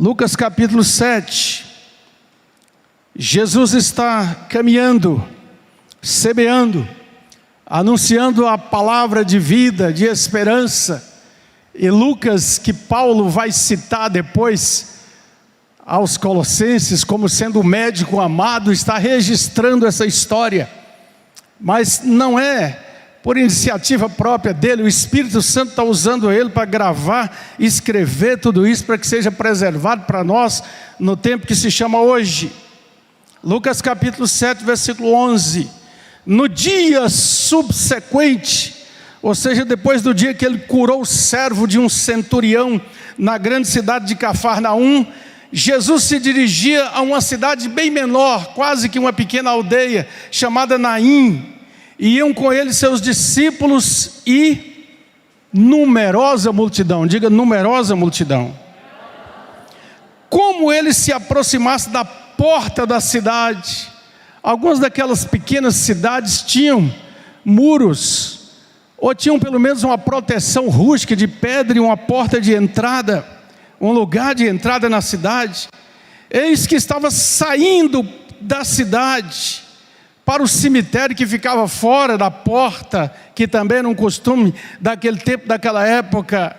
Lucas capítulo 7, Jesus está caminhando, semeando, anunciando a palavra de vida, de esperança. E Lucas, que Paulo vai citar depois aos Colossenses como sendo o médico amado, está registrando essa história, mas não é por iniciativa própria dele. O Espírito Santo está usando ele para gravar, escrever tudo isso para que seja preservado para nós no tempo que se chama hoje. Lucas capítulo 7, versículo 11. No dia subsequente, ou seja, depois do dia que ele curou o servo de um centurião na grande cidade de Cafarnaum, Jesus se dirigia a uma cidade bem menor, quase que uma pequena aldeia, chamada Naim. E iam com ele seus discípulos e numerosa multidão. Diga, numerosa multidão. Como ele se aproximasse da porta da cidade, algumas daquelas pequenas cidades tinham muros, ou tinham pelo menos uma proteção rústica de pedra e uma porta de entrada, um lugar de entrada na cidade. Eis que estava saindo da cidade para o cemitério que ficava fora da porta, que também era um costume daquele tempo, daquela época.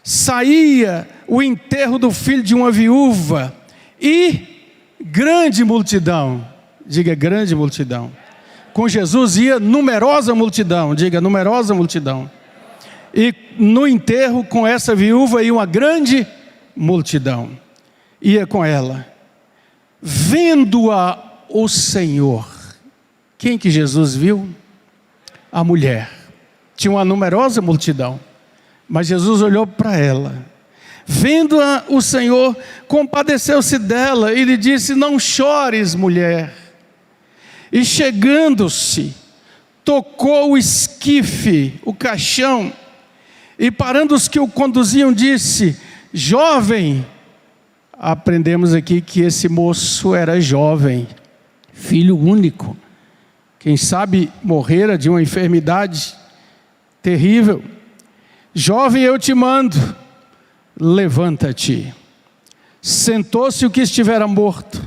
Saía o enterro do filho de uma viúva, e grande multidão, diga grande multidão. Com Jesus ia numerosa multidão, diga numerosa multidão. E no enterro com essa viúva ia uma grande multidão, ia com ela. Vendo-a o Senhor, quem que Jesus viu? A mulher. Tinha uma numerosa multidão, mas Jesus olhou para ela. Vendo-a o Senhor, compadeceu-se dela e lhe disse: não chores, mulher. E chegando-se, tocou o esquife, o caixão, e parando os que o conduziam, disse: jovem. Aprendemos aqui que esse moço era jovem, filho único. Quem sabe morrera de uma enfermidade terrível. Jovem, eu te mando, levanta-te. Sentou-se o que estivera morto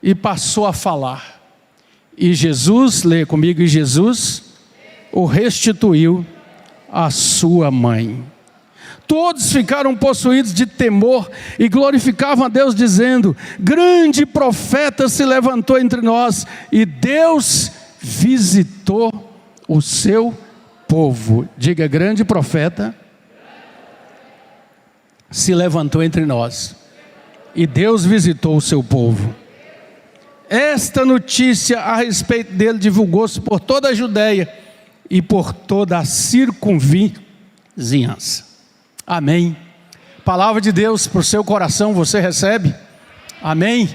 e passou a falar. E Jesus, leia comigo, e Jesus o restituiu à sua mãe. Todos ficaram possuídos de temor e glorificavam a Deus, dizendo: grande profeta se levantou entre nós, e Deus visitou o seu povo. Diga, grande profeta se levantou entre nós, e Deus visitou o seu povo. Esta notícia a respeito dele divulgou-se por toda a Judeia e por toda a circunvizinhança. Amém. Palavra de Deus para o seu coração, você recebe? Amém?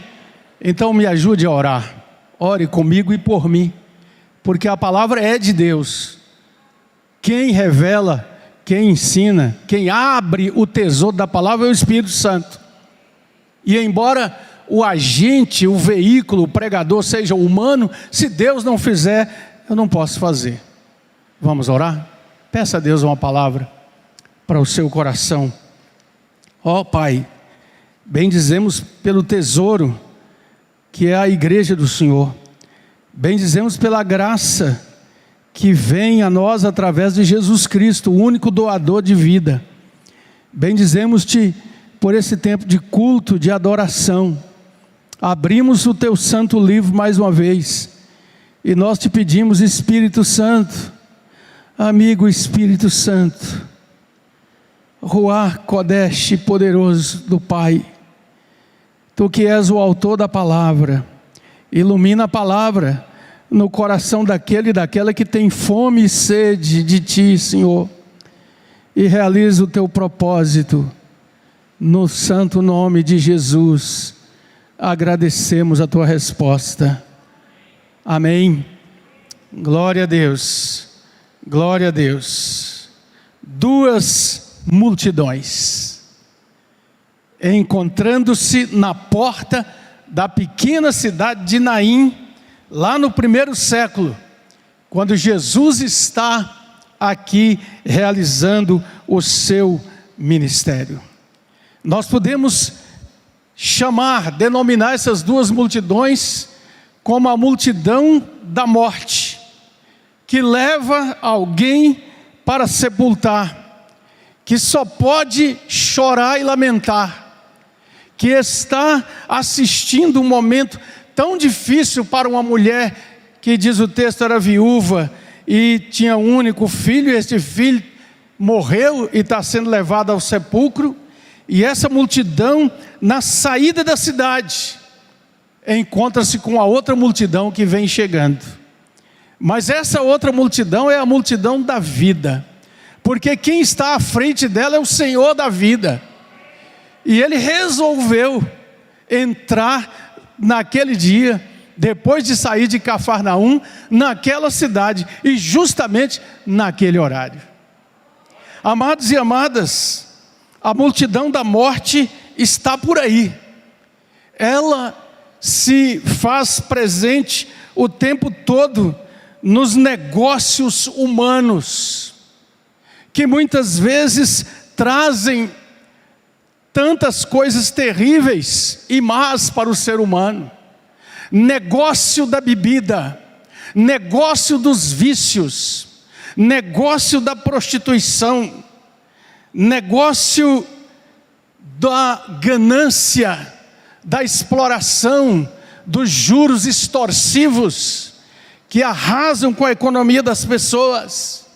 Então me ajude a orar. Ore comigo e por mim, porque a palavra é de Deus. Quem revela, quem ensina, quem abre o tesouro da palavra é o Espírito Santo. E embora o agente, o veículo, o pregador seja humano, se Deus não fizer, eu não posso fazer. Vamos orar? Peça a Deus uma palavra para o seu coração. Ó Pai, bendizemos pelo tesouro que é a igreja do Senhor. Bendizemos pela graça que vem a nós através de Jesus Cristo, o único doador de vida. Bendizemos-te por esse tempo de culto, de adoração. Abrimos o teu santo livro mais uma vez, e nós te pedimos, Espírito Santo, amigo Espírito Santo, Ruach Kodesh poderoso do Pai, tu que és o autor da palavra, ilumina a palavra no coração daquele e daquela que tem fome e sede de ti, Senhor, e realiza o teu propósito, no santo nome de Jesus. Agradecemos a tua resposta. Amém. Glória a Deus. Glória a Deus. Duas multidões encontrando-se na porta da pequena cidade de Naim, lá no primeiro século, quando Jesus está aqui realizando o seu ministério. Nós podemos denominar essas duas multidões como a multidão da morte, que leva alguém para sepultar, que só pode chorar e lamentar, que está assistindo um momento tão difícil para uma mulher que, diz o texto, era viúva e tinha um único filho, e este filho morreu e está sendo levado ao sepulcro, e essa multidão, na saída da cidade, encontra-se com a outra multidão que vem chegando. Mas essa outra multidão é a multidão da vida, porque quem está à frente dela é o Senhor da vida, e Ele resolveu entrar naquele dia, depois de sair de Cafarnaum, naquela cidade, e justamente naquele horário. Amados e amadas, a multidão da morte está por aí. Ela se faz presente o tempo todo nos negócios humanos, que muitas vezes trazem tantas coisas terríveis e más para o ser humano. Negócio da bebida, negócio dos vícios, negócio da prostituição, negócio da ganância, da exploração, dos juros extorsivos que arrasam com a economia das pessoas.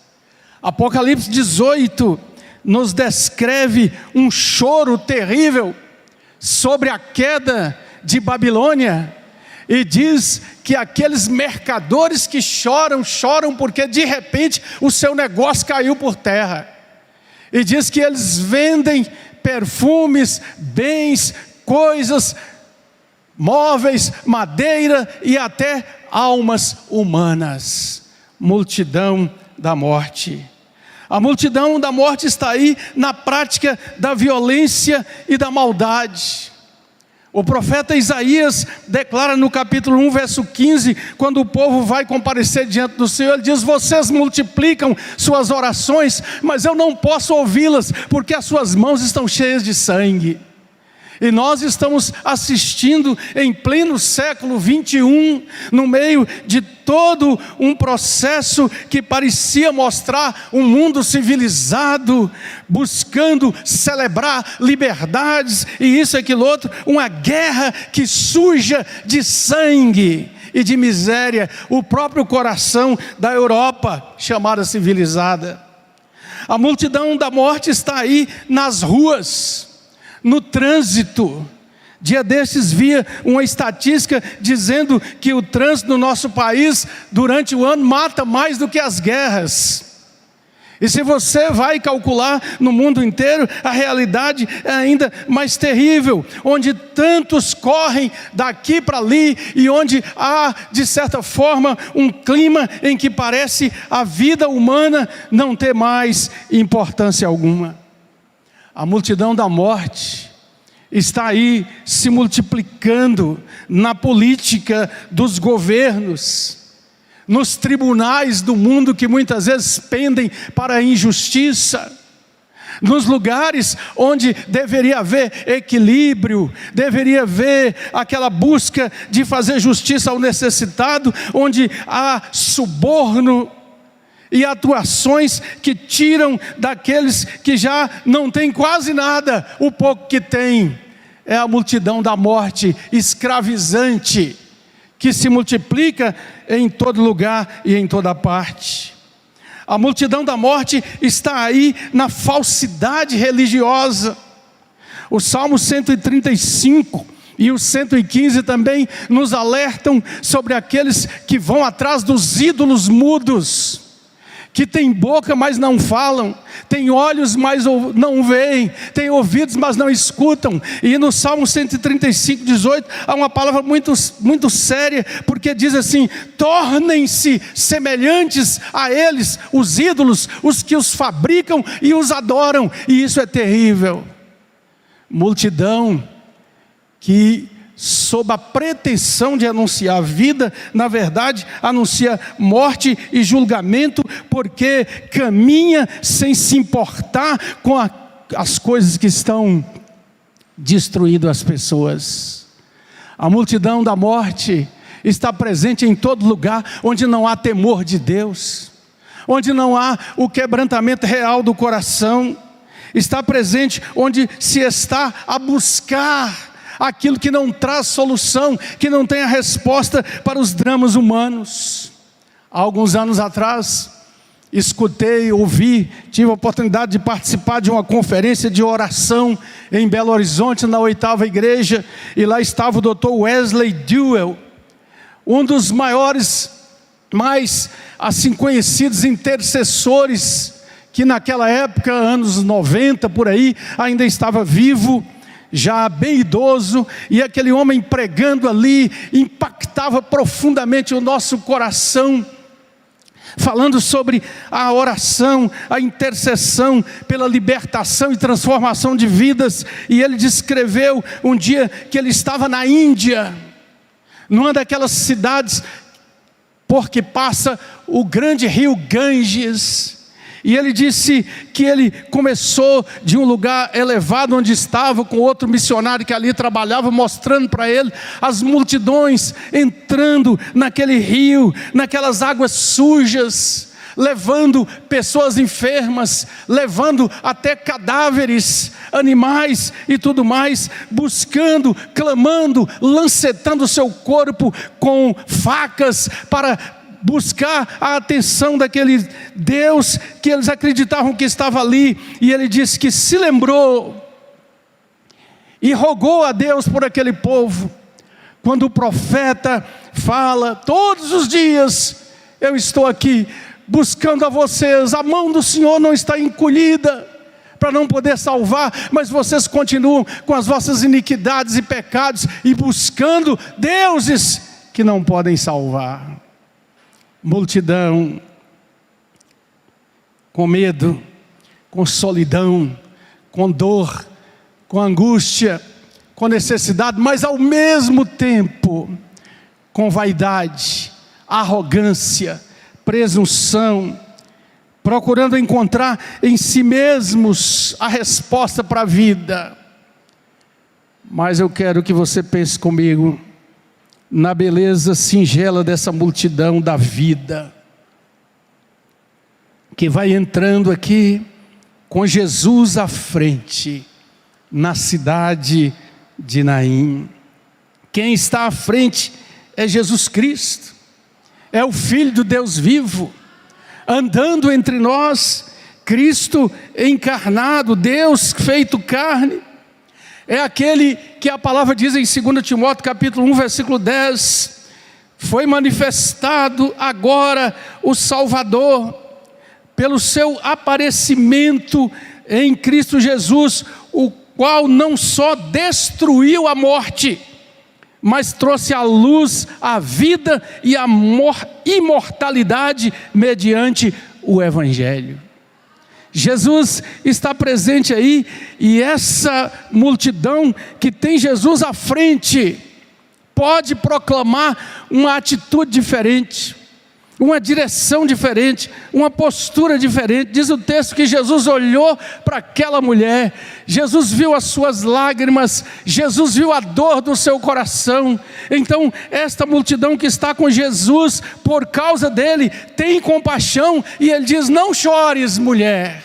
Apocalipse 18 nos descreve um choro terrível sobre a queda de Babilônia, e diz que aqueles mercadores que choram porque de repente o seu negócio caiu por terra, e diz que eles vendem perfumes, bens, coisas, móveis, madeira e até almas humanas. Multidão da morte. A multidão da morte está aí na prática da violência e da maldade. O profeta Isaías declara no capítulo 1, verso 15, quando o povo vai comparecer diante do Senhor, ele diz: vocês multiplicam suas orações, mas eu não posso ouvi-las, porque as suas mãos estão cheias de sangue. E nós estamos assistindo em pleno século 21, no meio de todo um processo que parecia mostrar um mundo civilizado, buscando celebrar liberdades, e isso e aquilo outro, uma guerra que suja de sangue e de miséria o próprio coração da Europa, chamada civilizada. A multidão da morte está aí nas ruas, no trânsito. Dia desses via uma estatística dizendo que o trânsito no nosso país durante o ano mata mais do que as guerras. E se você vai calcular no mundo inteiro, a realidade é ainda mais terrível, onde tantos correm daqui para ali, e onde há, de certa forma, um clima em que parece a vida humana não ter mais importância alguma. A multidão da morte está aí se multiplicando na política dos governos, nos tribunais do mundo que muitas vezes pendem para a injustiça, nos lugares onde deveria haver equilíbrio, deveria haver aquela busca de fazer justiça ao necessitado, onde há suborno e atuações que tiram daqueles que já não têm quase nada, o pouco que têm. É a multidão da morte escravizante, que se multiplica em todo lugar e em toda parte. A multidão da morte está aí na falsidade religiosa. O Salmo 135 e o 115 também nos alertam sobre aqueles que vão atrás dos ídolos mudos, que tem boca, mas não falam, tem olhos, mas não veem, tem ouvidos, mas não escutam. E no Salmo 135, 18, há uma palavra muito, muito séria, porque diz assim: tornem-se semelhantes a eles, os ídolos, os que os fabricam e os adoram. E isso é terrível. Multidão que, sob a pretensão de anunciar vida, na verdade anuncia morte e julgamento, porque caminha sem se importar com as coisas que estão destruindo as pessoas. A multidão da morte está presente em todo lugar onde não há temor de Deus, onde não há o quebrantamento real do coração. Está presente onde se está a buscar aquilo que não traz solução, que não tem a resposta para os dramas humanos. Há alguns anos atrás, escutei, ouvi, tive a oportunidade de participar de uma conferência de oração em Belo Horizonte, na 8ª igreja, e lá estava o Dr. Wesley Duell, um dos maiores, mais assim conhecidos intercessores, que naquela época, anos 90 por aí, ainda estava vivo, já bem idoso, e aquele homem pregando ali, impactava profundamente o nosso coração, falando sobre a oração, a intercessão pela libertação e transformação de vidas. E ele descreveu um dia que ele estava na Índia, numa daquelas cidades, porque passa o grande rio Ganges, e ele disse que ele começou de um lugar elevado onde estava, com outro missionário que ali trabalhava, mostrando para ele as multidões entrando naquele rio, naquelas águas sujas, levando pessoas enfermas, levando até cadáveres, animais e tudo mais, buscando, clamando, lancetando o seu corpo com facas para buscar a atenção daquele Deus que eles acreditavam que estava ali. E ele disse que se lembrou e rogou a Deus por aquele povo, quando o profeta fala: todos os dias eu estou aqui buscando a vocês, a mão do Senhor não está encolhida para não poder salvar, mas vocês continuam com as vossas iniquidades e pecados e buscando deuses que não podem salvar. Multidão, com medo, com solidão, com dor, com angústia, com necessidade, mas ao mesmo tempo com vaidade, arrogância, presunção, procurando encontrar em si mesmos a resposta para a vida. Mas eu quero que você pense comigo na beleza singela dessa multidão da vida, que vai entrando aqui com Jesus à frente, na cidade de Naim. Quem está à frente é Jesus Cristo, é o Filho do Deus vivo, andando entre nós, Cristo encarnado, Deus feito carne. É aquele que a palavra diz em 2 Timóteo capítulo 1, versículo 10, foi manifestado agora o Salvador, pelo seu aparecimento em Cristo Jesus, o qual não só destruiu a morte, mas trouxe à luz a vida e a imortalidade mediante o Evangelho. Jesus está presente aí, e essa multidão que tem Jesus à frente pode proclamar uma atitude diferente, uma direção diferente, uma postura diferente. Diz o texto que Jesus olhou para aquela mulher, Jesus viu as suas lágrimas, Jesus viu a dor do seu coração. Então esta multidão que está com Jesus, por causa dele, tem compaixão, e ele diz: não chores, mulher,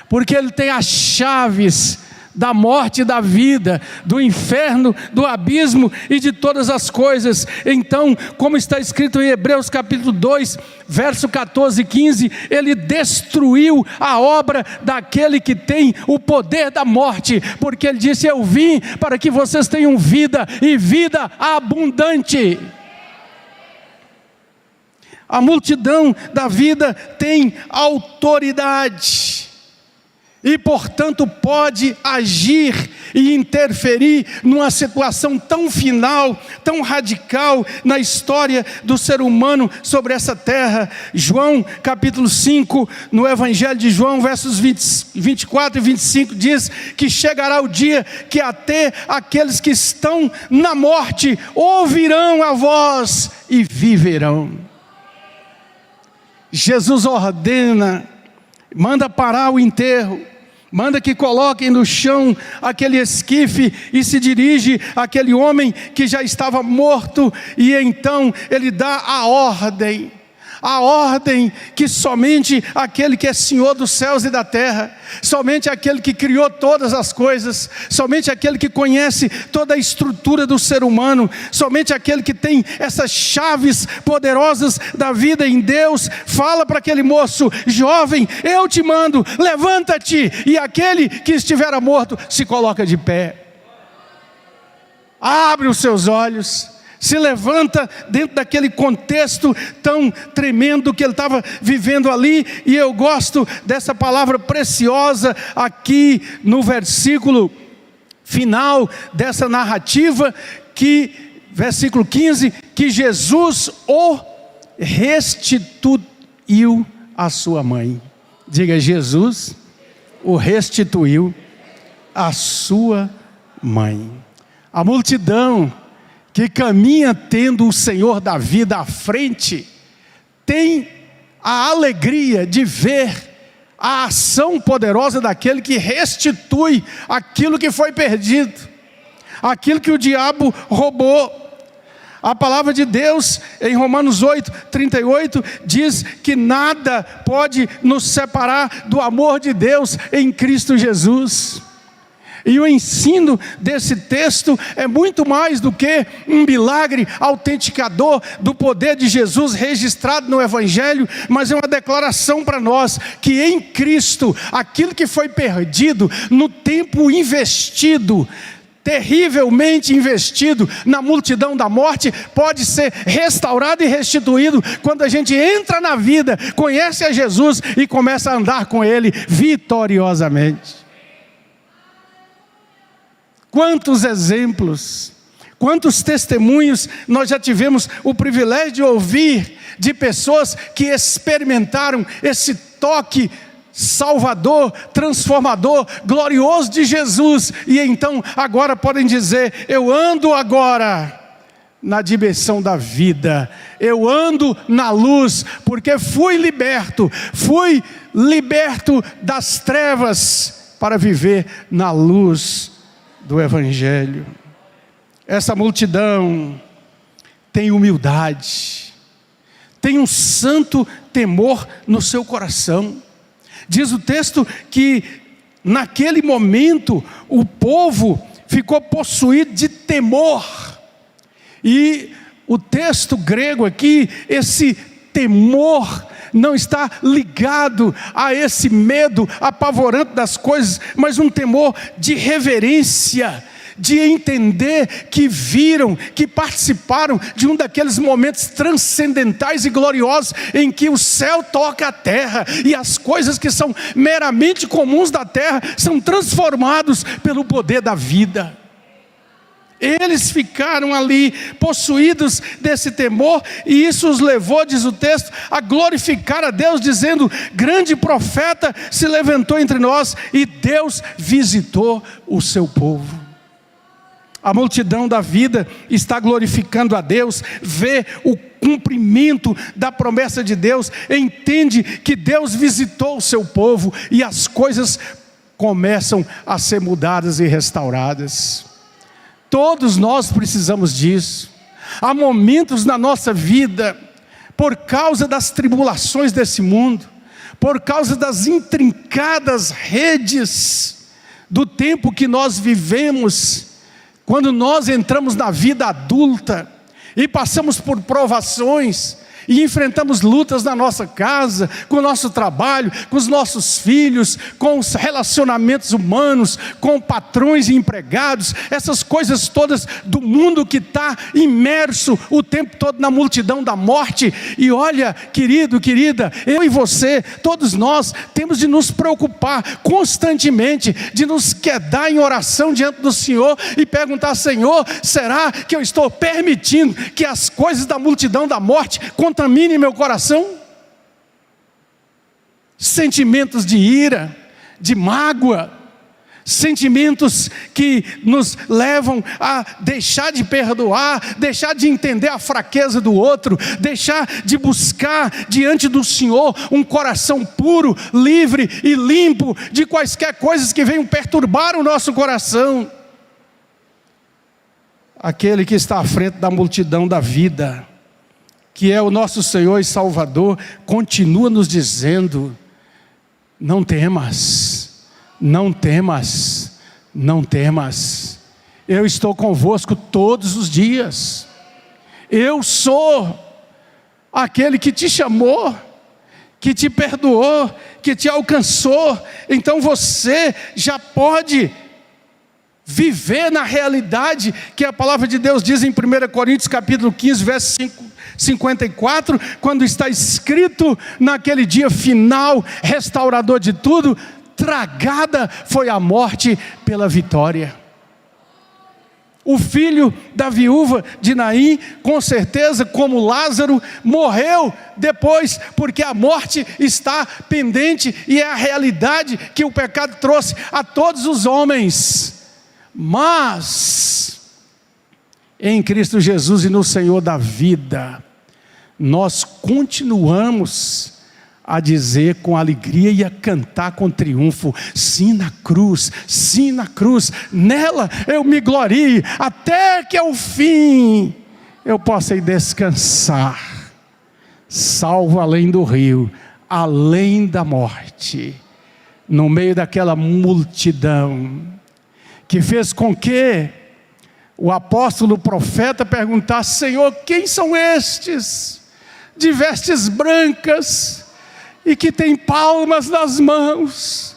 porque ele tem as chaves da morte e da vida, do inferno, do abismo e de todas as coisas. Então, como está escrito em Hebreus capítulo 2, verso 14 e 15, ele destruiu a obra daquele que tem o poder da morte, porque ele disse: eu vim para que vocês tenham vida, e vida abundante. A multidão da vida tem autoridade, e portanto pode agir e interferir numa situação tão final, tão radical na história do ser humano sobre essa terra. João capítulo 5, no Evangelho de João, versos 24 e 25, diz que chegará o dia que até aqueles que estão na morte ouvirão a voz e viverão. Jesus ordena, manda parar o enterro, Manda que coloquem no chão aquele esquife e se dirige àquele homem que já estava morto. E então ele dá a ordem que somente aquele que é Senhor dos céus e da terra, somente aquele que criou todas as coisas, somente aquele que conhece toda a estrutura do ser humano, somente aquele que tem essas chaves poderosas da vida em Deus, fala para aquele moço: jovem, eu te mando, levanta-te. E aquele que estiver morto se coloca de pé, abre os seus olhos, se levanta dentro daquele contexto tão tremendo que ele estava vivendo ali. E eu gosto dessa palavra preciosa aqui no versículo final dessa narrativa, que versículo 15, que Jesus o restituiu à sua mãe. Diga: Jesus o restituiu à sua mãe. A multidão que caminha tendo o Senhor da vida à frente, tem a alegria de ver a ação poderosa daquele que restitui aquilo que foi perdido, aquilo que o diabo roubou. A palavra de Deus em Romanos 8:38 diz que nada pode nos separar do amor de Deus em Cristo Jesus. E o ensino desse texto é muito mais do que um milagre autenticador do poder de Jesus registrado no Evangelho, mas é uma declaração para nós que em Cristo, aquilo que foi perdido no tempo investido, terrivelmente investido na multidão da morte, pode ser restaurado e restituído quando a gente entra na vida, conhece a Jesus e começa a andar com Ele vitoriosamente. Quantos exemplos, quantos testemunhos nós já tivemos o privilégio de ouvir de pessoas que experimentaram esse toque salvador, transformador, glorioso de Jesus, e então agora podem dizer: eu ando agora na dimensão da vida, eu ando na luz, porque fui liberto das trevas para viver na luz do Evangelho. Essa multidão tem humildade, tem um santo temor no seu coração. Diz o texto que naquele momento o povo ficou possuído de temor. E o texto grego aqui, esse temor não está ligado a esse medo apavorante das coisas, mas um temor de reverência, de entender que viram, que participaram de um daqueles momentos transcendentais e gloriosos em que o céu toca a terra e as coisas que são meramente comuns da terra são transformados pelo poder da vida. Eles ficaram ali possuídos desse temor, e isso os levou, diz o texto, a glorificar a Deus, dizendo: grande profeta se levantou entre nós e Deus visitou o seu povo. A multidão da vida está glorificando a Deus, vê o cumprimento da promessa de Deus, entende que Deus visitou o seu povo e as coisas começam a ser mudadas e restauradas. Todos nós precisamos disso. Há momentos na nossa vida, por causa das tribulações desse mundo, por causa das intrincadas redes do tempo que nós vivemos, quando nós entramos na vida adulta e passamos por provações, e enfrentamos lutas na nossa casa, com o nosso trabalho, com os nossos filhos, com os relacionamentos humanos, com patrões e empregados, essas coisas todas do mundo que está imerso o tempo todo na multidão da morte. E olha, querido, querida, eu e você, todos nós temos de nos preocupar constantemente, de nos quedar em oração diante do Senhor e perguntar: Senhor, será que eu estou permitindo que as coisas da multidão da morte contamine meu coração? Sentimentos de ira, de mágoa, Sentimentos que nos levam a deixar de perdoar, deixar de entender a fraqueza do outro, deixar de buscar diante do Senhor um coração puro, livre e limpo de quaisquer coisas que venham perturbar o nosso coração. Aquele que está à frente da multidão da vida, que é o nosso Senhor e Salvador, continua nos dizendo: não temas. Não temas, não temas, eu estou convosco todos os dias. Eu sou aquele que te chamou, que te perdoou, que te alcançou. Então você já pode viver na realidade que a palavra de Deus diz em 1 Coríntios capítulo 15, verso 54, quando está escrito: naquele dia final, restaurador de tudo, tragada foi a morte pela vitória. O filho da viúva de Naim, com certeza, como Lázaro, morreu depois, porque a morte está pendente, e é a realidade que o pecado trouxe a todos os homens. Mas, em Cristo Jesus e no Senhor da vida, nós continuamos a dizer com alegria e a cantar com triunfo: sim na cruz, nela eu me glorie, até que ao fim eu possa ir descansar, salvo além do rio, além da morte, no meio daquela multidão, que fez com que o apóstolo, o profeta, perguntasse: Senhor, quem são estes, de vestes brancas, e que tem palmas nas mãos?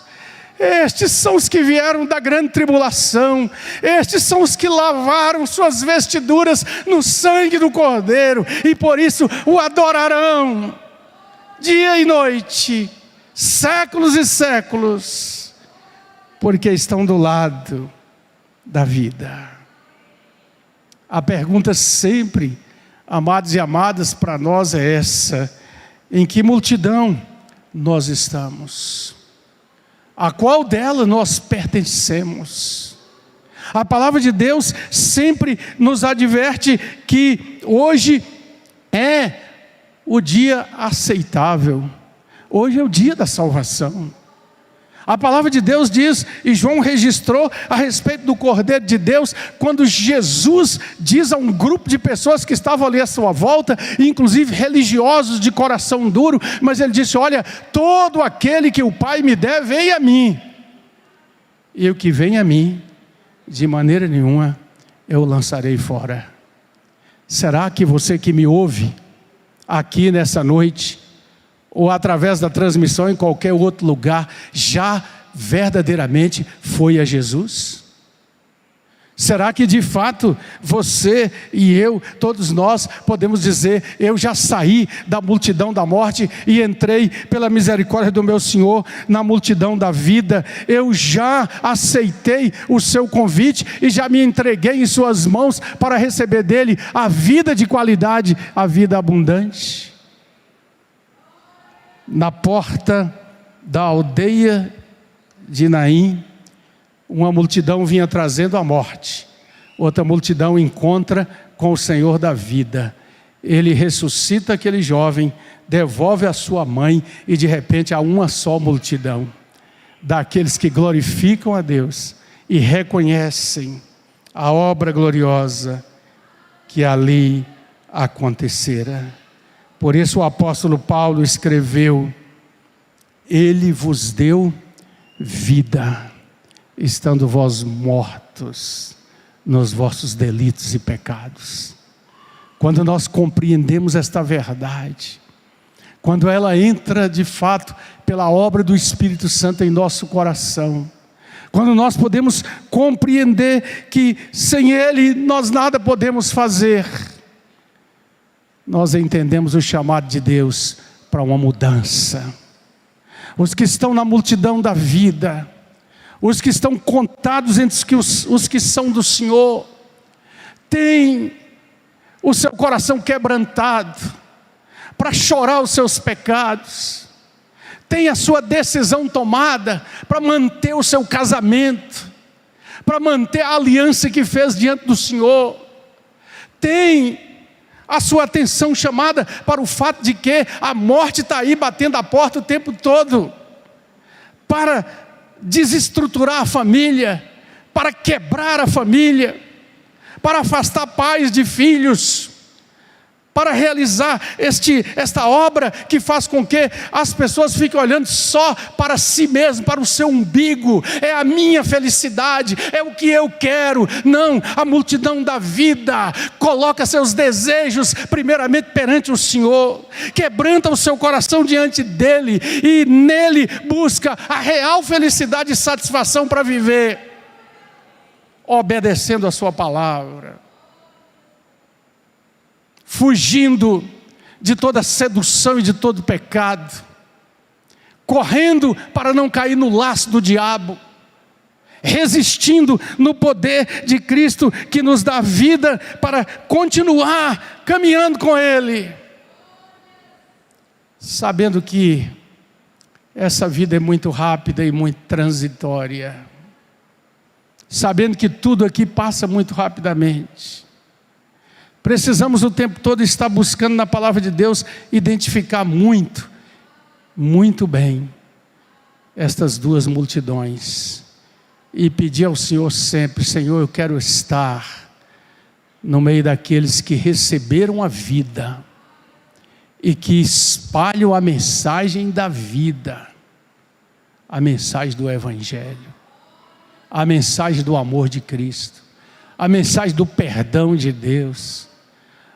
Estes são os que vieram da grande tribulação, estes são os que lavaram suas vestiduras no sangue do Cordeiro, e por isso o adorarão dia e noite, séculos e séculos, porque estão do lado da vida. A pergunta sempre, amados e amadas, para nós é essa: em que multidão nós estamos? A qual dela nós pertencemos? A palavra de Deus sempre nos adverte que hoje é o dia aceitável, hoje é o dia da salvação. A palavra de Deus diz, e João registrou a respeito do Cordeiro de Deus, quando Jesus diz a um grupo de pessoas que estavam ali à sua volta, inclusive religiosos de coração duro, mas ele disse: olha, todo aquele que o Pai me der, vem a mim, e o que vem a mim, de maneira nenhuma eu o lançarei fora. Será que você que me ouve aqui nessa noite, ou através da transmissão em qualquer outro lugar, já verdadeiramente foi a Jesus? Será que de fato você e eu, todos nós, podemos dizer: eu já saí da multidão da morte e entrei pela misericórdia do meu Senhor na multidão da vida? Eu já aceitei o seu convite e já me entreguei em suas mãos para receber dele a vida de qualidade, a vida abundante. Na porta da aldeia de Naim, uma multidão vinha trazendo a morte, outra multidão encontra com o Senhor da vida. Ele ressuscita aquele jovem, devolve a sua mãe, e de repente há uma só multidão, daqueles que glorificam a Deus e reconhecem a obra gloriosa que ali acontecera. Por isso o apóstolo Paulo escreveu: Ele vos deu vida, estando vós mortos nos vossos delitos e pecados. Quando nós compreendemos esta verdade, quando ela entra de fato pela obra do Espírito Santo em nosso coração, quando nós podemos compreender que sem Ele nós nada podemos fazer, nós entendemos o chamado de Deus para uma mudança. Os que estão na multidão da vida, os que estão contados entre os que são do Senhor, têm o seu coração quebrantado para chorar os seus pecados, tem a sua decisão tomada para manter o seu casamento, para manter a aliança que fez diante do Senhor, tem a sua atenção chamada para o fato de que a morte está aí batendo a porta o tempo todo, para desestruturar a família, para quebrar a família, para afastar pais de filhos, para realizar esta obra que faz com que as pessoas fiquem olhando só para si mesmo, para o seu umbigo. É a minha felicidade, é o que eu quero. Não, a multidão da vida coloca seus desejos primeiramente perante o Senhor, quebranta o seu coração diante dEle, e nele busca a real felicidade e satisfação para viver, obedecendo a sua palavra, fugindo de toda sedução e de todo pecado, correndo para não cair no laço do diabo, resistindo no poder de Cristo que nos dá vida para continuar caminhando com Ele, sabendo que essa vida é muito rápida e muito transitória, sabendo que tudo aqui passa muito rapidamente. Precisamos o tempo todo estar buscando na palavra de Deus identificar muito, muito bem estas duas multidões e pedir ao Senhor sempre: Senhor, eu quero estar no meio daqueles que receberam a vida e que espalham a mensagem da vida, a mensagem do Evangelho, a mensagem do amor de Cristo, a mensagem do perdão de Deus,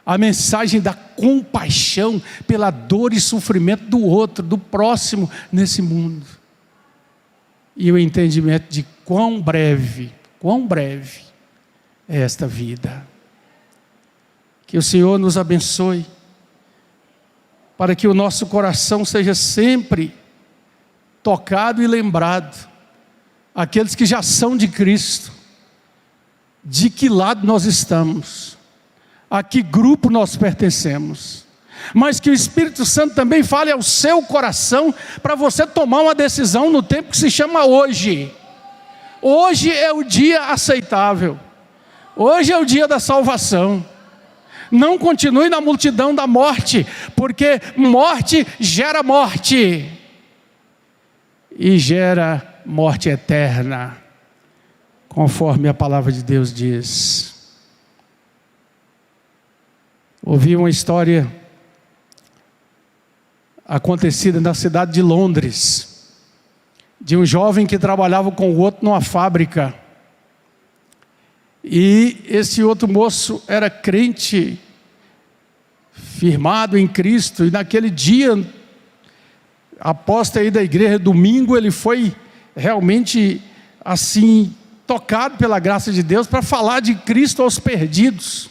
a mensagem da compaixão pela dor e sofrimento do outro, do próximo nesse mundo. E o entendimento de quão breve é esta vida. Que o Senhor nos abençoe, para que o nosso coração seja sempre tocado e lembrado, aqueles que já são de Cristo, de que lado nós estamos, a que grupo nós pertencemos, mas que o Espírito Santo também fale ao seu coração, para você tomar uma decisão no tempo que se chama hoje. Hoje é o dia aceitável, hoje é o dia da salvação. Não continue na multidão da morte, porque morte gera morte, e gera morte eterna, conforme a palavra de Deus diz. Ouvi uma história acontecida na cidade de Londres, de um jovem que trabalhava com o outro numa fábrica, e esse outro moço era crente, firmado em Cristo, e naquele dia, após ter ido à igreja domingo, ele foi realmente assim, tocado pela graça de Deus, para falar de Cristo aos perdidos.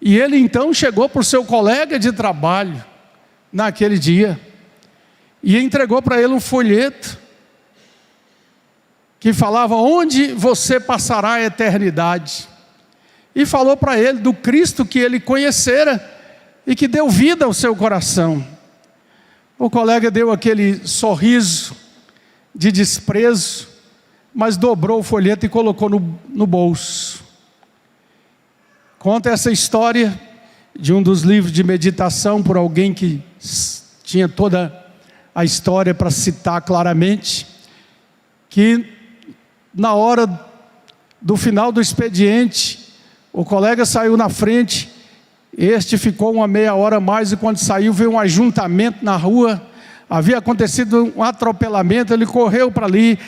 E ele então chegou para o seu colega de trabalho, naquele dia, e entregou para ele um folheto, que falava: onde você passará a eternidade. E falou para ele do Cristo que ele conhecera, e que deu vida ao seu coração. O colega deu aquele sorriso de desprezo, mas dobrou o folheto e colocou no bolso. Conta essa história de um dos livros de meditação, por alguém que tinha toda a história para citar claramente, que na hora do final do expediente, o colega saiu na frente, este ficou uma meia hora a mais, e quando saiu veio um ajuntamento na rua, havia acontecido um atropelamento, ele correu para ali,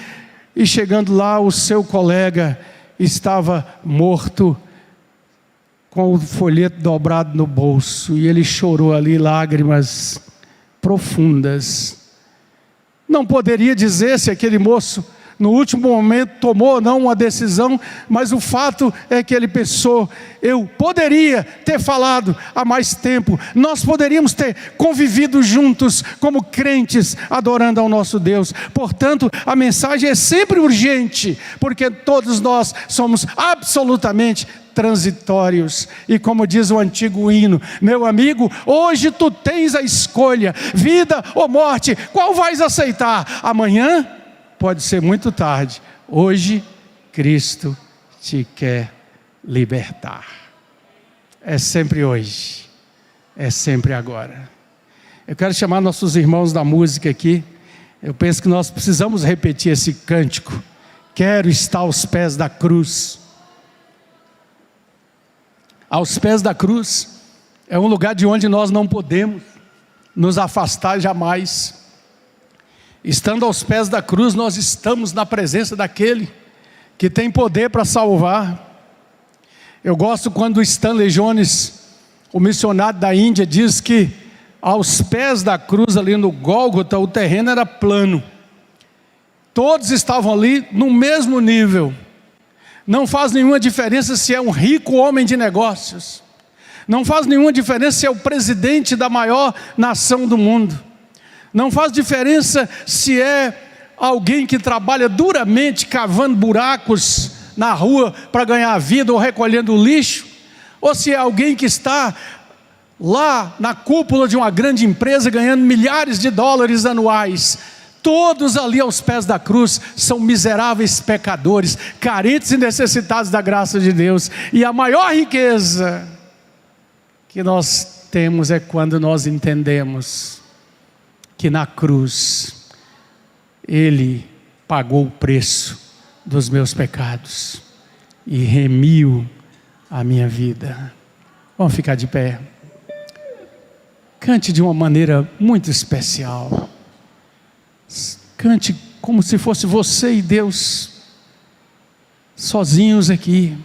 e chegando lá, o seu colega estava morto, com o folheto dobrado no bolso, e ele chorou ali, lágrimas profundas. Não poderia dizer se aquele moço no último momento tomou não uma decisão, mas o fato é que ele pensou: eu poderia ter falado há mais tempo, nós poderíamos ter convivido juntos como crentes, adorando ao nosso Deus. Portanto, a mensagem é sempre urgente, porque todos nós somos absolutamente transitórios. E como diz o antigo hino: meu amigo, hoje tu tens a escolha, vida ou morte, qual vais aceitar? Amanhã pode ser muito tarde. Hoje Cristo te quer libertar. É sempre hoje, é sempre agora. Eu quero chamar nossos irmãos da música aqui. Eu penso que nós precisamos repetir esse cântico: quero estar aos pés da cruz. Aos pés da cruz é um lugar de onde nós não podemos nos afastar jamais. Estando aos pés da cruz, nós estamos na presença daquele que tem poder para salvar. Eu gosto quando Stanley Jones, o missionário da Índia, diz que aos pés da cruz, ali no Gólgota, o terreno era plano. Todos estavam ali no mesmo nível. Não faz nenhuma diferença se é um rico homem de negócios. Não faz nenhuma diferença se é o presidente da maior nação do mundo. Não faz diferença se é alguém que trabalha duramente cavando buracos na rua para ganhar a vida ou recolhendo lixo, ou se é alguém que está lá na cúpula de uma grande empresa ganhando milhares de dólares anuais. Todos ali aos pés da cruz são miseráveis pecadores, carentes e necessitados da graça de Deus. E a maior riqueza que nós temos é quando nós entendemos que na cruz Ele pagou o preço dos meus pecados e remiu a minha vida. Vamos ficar de pé. Cante de uma maneira muito especial. Cante como se fosse você e Deus sozinhos aqui,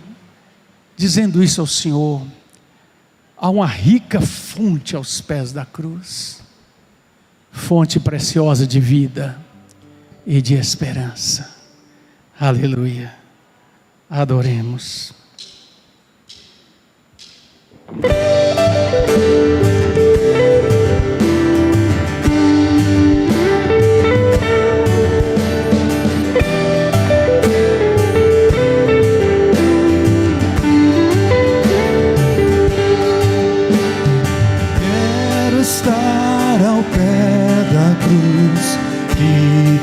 dizendo isso ao Senhor. Há uma rica fonte aos pés da cruz, fonte preciosa de vida e de esperança. Aleluia. Adoremos.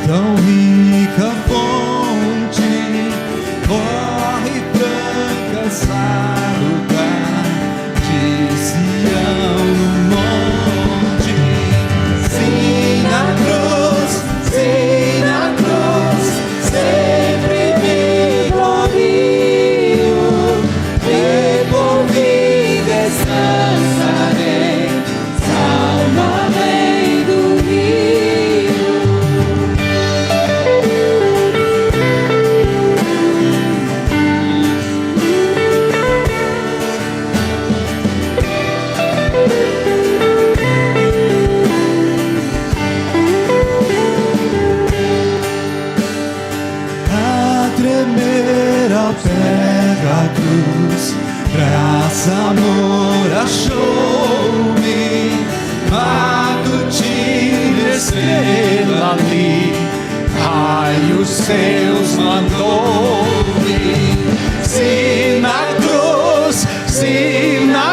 Tão rica fonte, corre branca, salutar de Sião no monte. Sim, na cruz, sempre me glorio, e por mim descansarei, salva-me do rio. Graça, amor, achou-me, matutino, estrela ali, raios seus mandou-me. Sim, na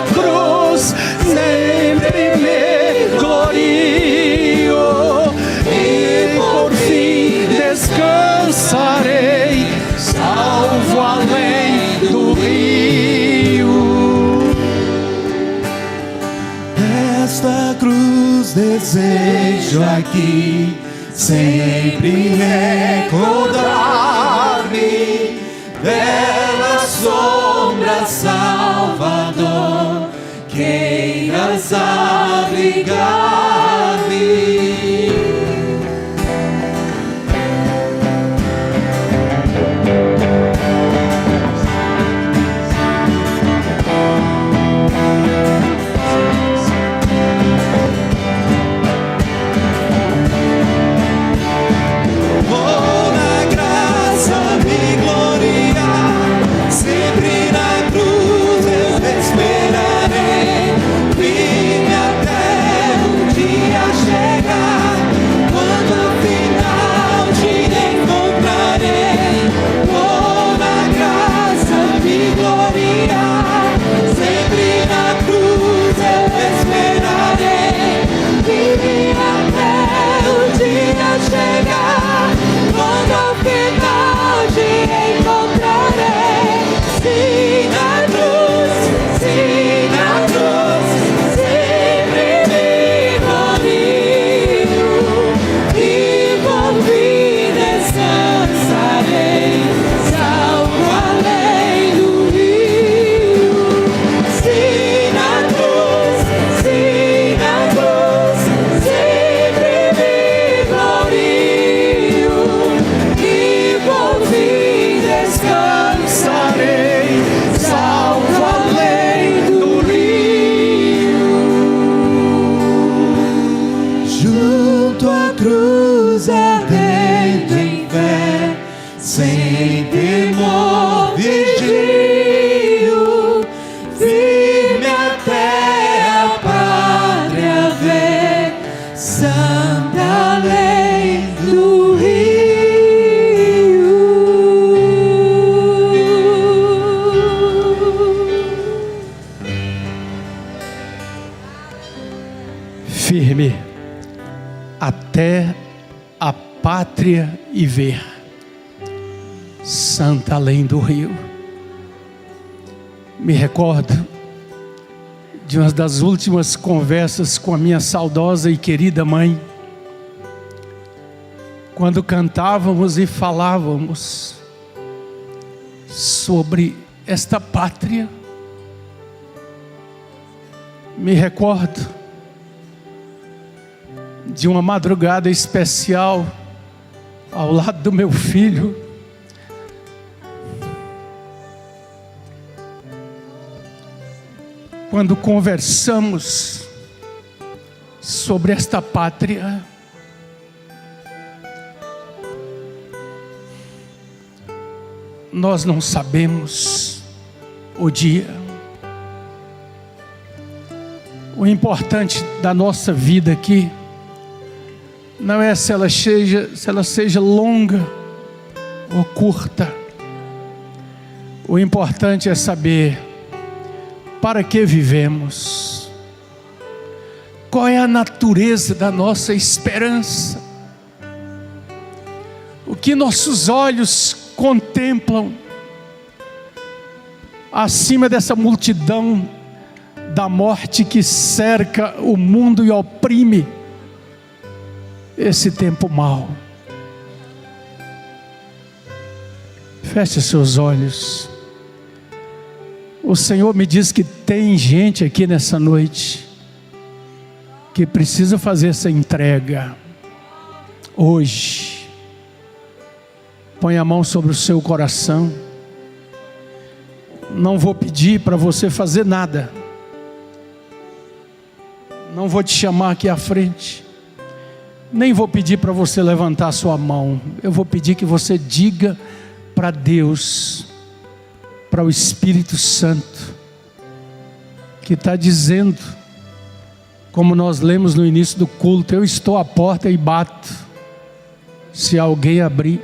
cruz, sempre me glorio, e por fim descansarei, salvo além do rio. Esta cruz desejo aqui sempre recordar-me, dela sombra Salvador, queiras abrigar-me. Vou na graça até a pátria e ver, Santa além do rio. Me recordo de uma das últimas conversas com a minha saudosa e querida mãe, quando cantávamos e falávamos sobre esta pátria. Me recordo de uma madrugada especial ao lado do meu filho, quando conversamos sobre esta pátria. Nós não sabemos o dia. O importante da nossa vida aqui não é se ela seja longa ou curta. O importante é saber para que vivemos, qual é a natureza da nossa esperança, o que nossos olhos contemplam acima dessa multidão da morte que cerca o mundo e oprime esse tempo mau. Feche seus olhos. O Senhor me diz que tem gente aqui nessa noite que precisa fazer essa entrega hoje. Põe a mão sobre o seu coração. Não vou pedir para você fazer nada. Não vou te chamar aqui à frente. Nem vou pedir para você levantar sua mão. Eu vou pedir que você diga para Deus, para o Espírito Santo, que está dizendo, como nós lemos no início do culto: eu estou à porta e bato. Se alguém abrir,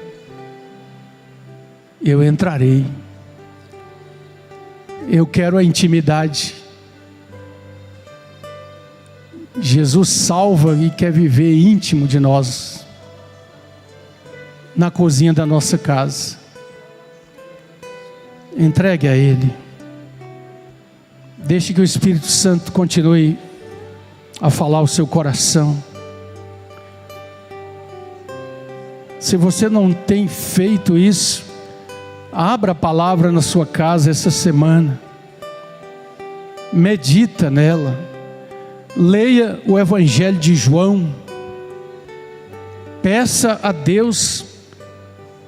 eu entrarei. Eu quero a intimidade. Jesus salva e quer viver íntimo de nós, na cozinha da nossa casa. Entregue a Ele. Deixe que o Espírito Santo continue a falar o seu coração. Se você não tem feito isso, abra a palavra na sua casa essa semana. Medita nela. Leia o Evangelho de João. Peça a Deus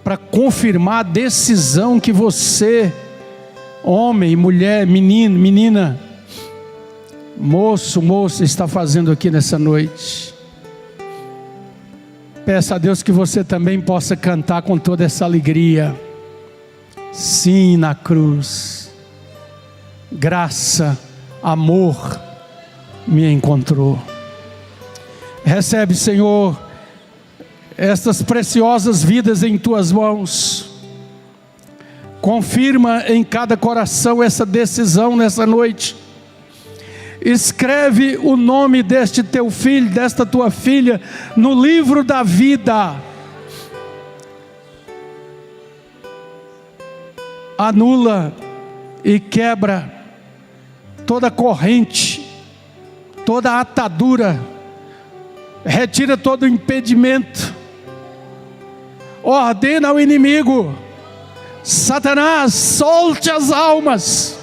para confirmar a decisão que você, homem, mulher, menino, menina, moço, moça, está fazendo aqui nessa noite. Peça a Deus que você também possa cantar com toda essa alegria. Sim, na cruz, graça, amor me encontrou. Recebe, Senhor, estas preciosas vidas em tuas mãos. Confirma em cada coração essa decisão nessa noite. Escreve o nome deste teu filho, desta tua filha, no livro da vida. Anula e quebra toda corrente, toda atadura, retira todo impedimento, ordena ao inimigo: Satanás, solte as almas,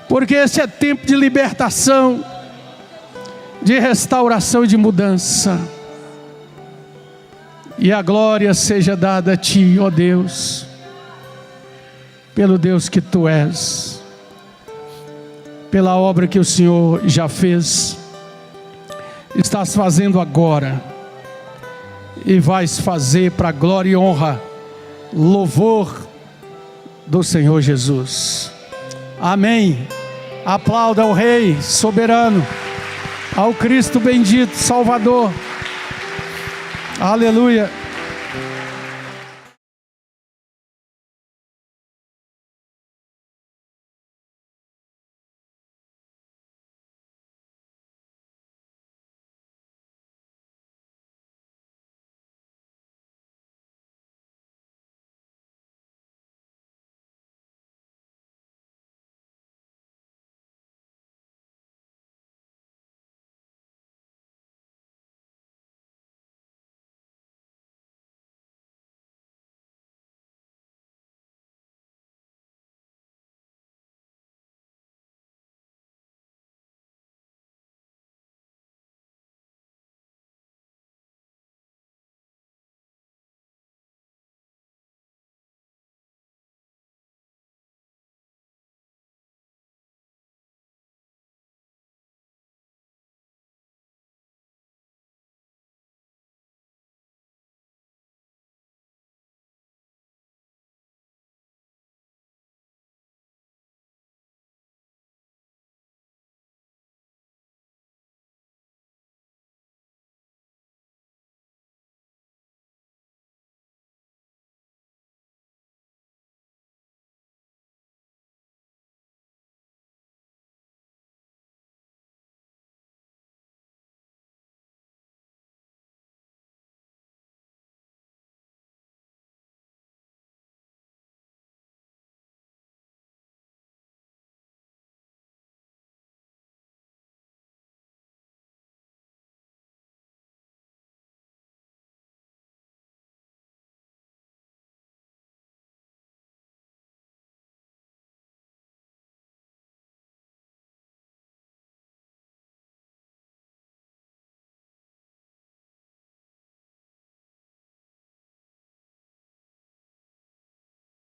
porque esse é tempo de libertação, de restauração e de mudança. E a glória seja dada a Ti, ó Deus, pelo Deus que Tu és, pela obra que o Senhor já fez, estás fazendo agora, e vais fazer para a glória e honra, louvor do Senhor Jesus. Amém. Aplauda ao Rei soberano, ao Cristo bendito, Salvador. Aleluia.